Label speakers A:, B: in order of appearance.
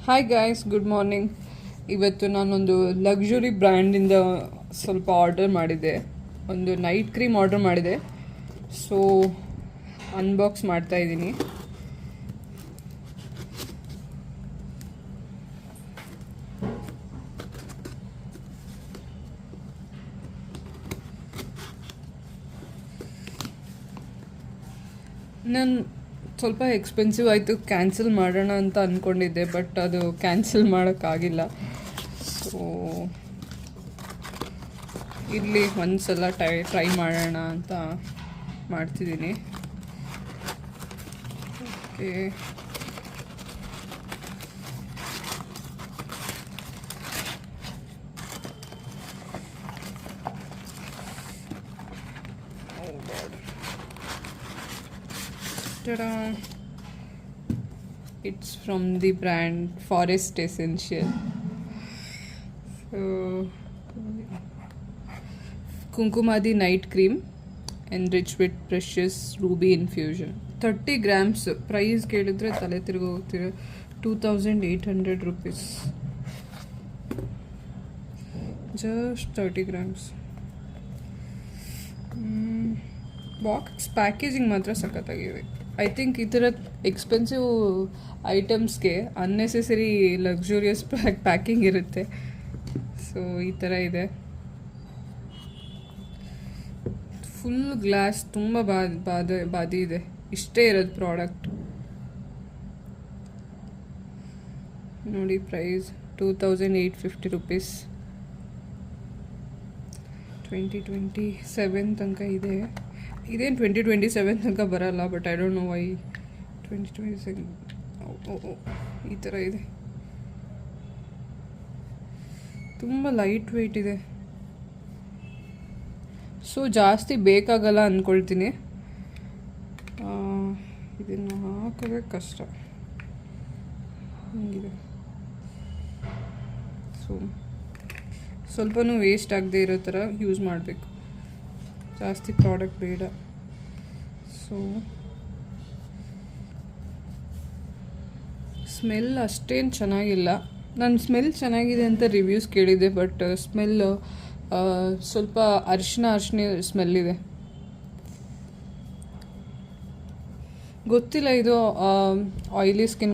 A: Hi guys, good morning. ಇವತ್ತು ನಾನೊಂದು luxury ಬ್ರ್ಯಾಂಡಿಂದ ಸ್ವಲ್ಪ ಆರ್ಡರ್ ಮಾಡಿದ್ದೆ. ಒಂದು ನೈಟ್ ಕ್ರೀಮ್ ಆರ್ಡರ್ ಮಾಡಿದೆ. ಸೊ ಅನ್ಬಾಕ್ಸ್ ಮಾಡ್ತಾ ಇದ್ದೀನಿ. ನಾನು ಸ್ವಲ್ಪ ಎಕ್ಸ್ಪೆನ್ಸಿವ್ ಆಯಿತು, ಕ್ಯಾನ್ಸಲ್ ಮಾಡೋಣ ಅಂತ ಅಂದ್ಕೊಂಡಿದ್ದೆ, ಬಟ್ ಅದು ಕ್ಯಾನ್ಸಲ್ ಮಾಡೋಕ್ಕಾಗಿಲ್ಲ. ಸೊ ಇಲ್ಲಿ ಒಂದು ಸಲ ಟ್ರೈ ಮಾಡೋಣ ಅಂತ ಮಾಡ್ತಿದ್ದೀನಿ. Okay, it's from the brand Forest Essential. So Kumkumadi night cream enriched with precious ruby infusion. 30 grams. Price ಕೇಳಿದ್ರೆ ತಲೆ ತಿರುಗಿ ಹೋಗ್ತಿರೋ 2800 rupees. Just 30 grams. Box packaging ಮಾತ್ರ ಸಖತ್ತಾಗಿದೆ. ಐ ಥಿಂಕ್ ಈ ಥರ ಎಕ್ಸ್ಪೆನ್ಸಿವ್ ಐಟಮ್ಸ್ಗೆ ಅನ್ನೆಸೆಸರಿ ಲಕ್ಸುರಿಯಸ್ ಪ್ಯಾಕಿಂಗ್ ಇರುತ್ತೆ. ಸೊ ಈ ಥರ ಇದೆ. ಫುಲ್ ಗ್ಲಾಸ್, ತುಂಬ ಬಾದಿ ಇದೆ. ಇಷ್ಟೇ ಇರೋದು ಪ್ರಾಡಕ್ಟ್. ನೋಡಿ, ಪ್ರೈಸ್ 2850 rupees. 2027 ತನಕ ಇದೆ. ಇದೇನು 2027 ತನಕ ಬರಲ್ಲ, but I don't know why 2027 ಈ ಥರ ಇದೆ. ತುಂಬ ಲೈಟ್ ವೆಯ್ಟ್ ಇದೆ. ಸೊ ಜಾಸ್ತಿ ಬೇಕಾಗಲ್ಲ ಅಂದ್ಕೊಳ್ತೀನಿ. ಇದನ್ನು ಹಾಕೋದೇ ಕಷ್ಟ, ಹೀಗಿದೆ. ಸೊ ಸ್ವಲ್ಪನೂ ವೇಸ್ಟ್ ಆಗದೆ ಇರೋ ಥರ ಯೂಸ್ ಮಾಡಬೇಕು. ಜಾಸ್ತಿ ಪ್ರಾಡಕ್ಟ್ ಬೇಡ. ಸೊ ಸ್ಮೆಲ್ ಅಷ್ಟೇನು ಚೆನ್ನಾಗಿಲ್ಲ. ನಾನು ಸ್ಮೆಲ್ ಚೆನ್ನಾಗಿದೆ ಅಂತ ರಿವ್ಯೂಸ್ ಕೇಳಿದ್ದೆ, ಬಟ್ ಸ್ಮೆಲ್ ಸ್ವಲ್ಪ ಅರಿಶಿನ ಸ್ಮೆಲ್ ಇದೆ. ಗೊತ್ತಿಲ್ಲ, ಇದು ಆಯಿಲಿ ಸ್ಕಿನ್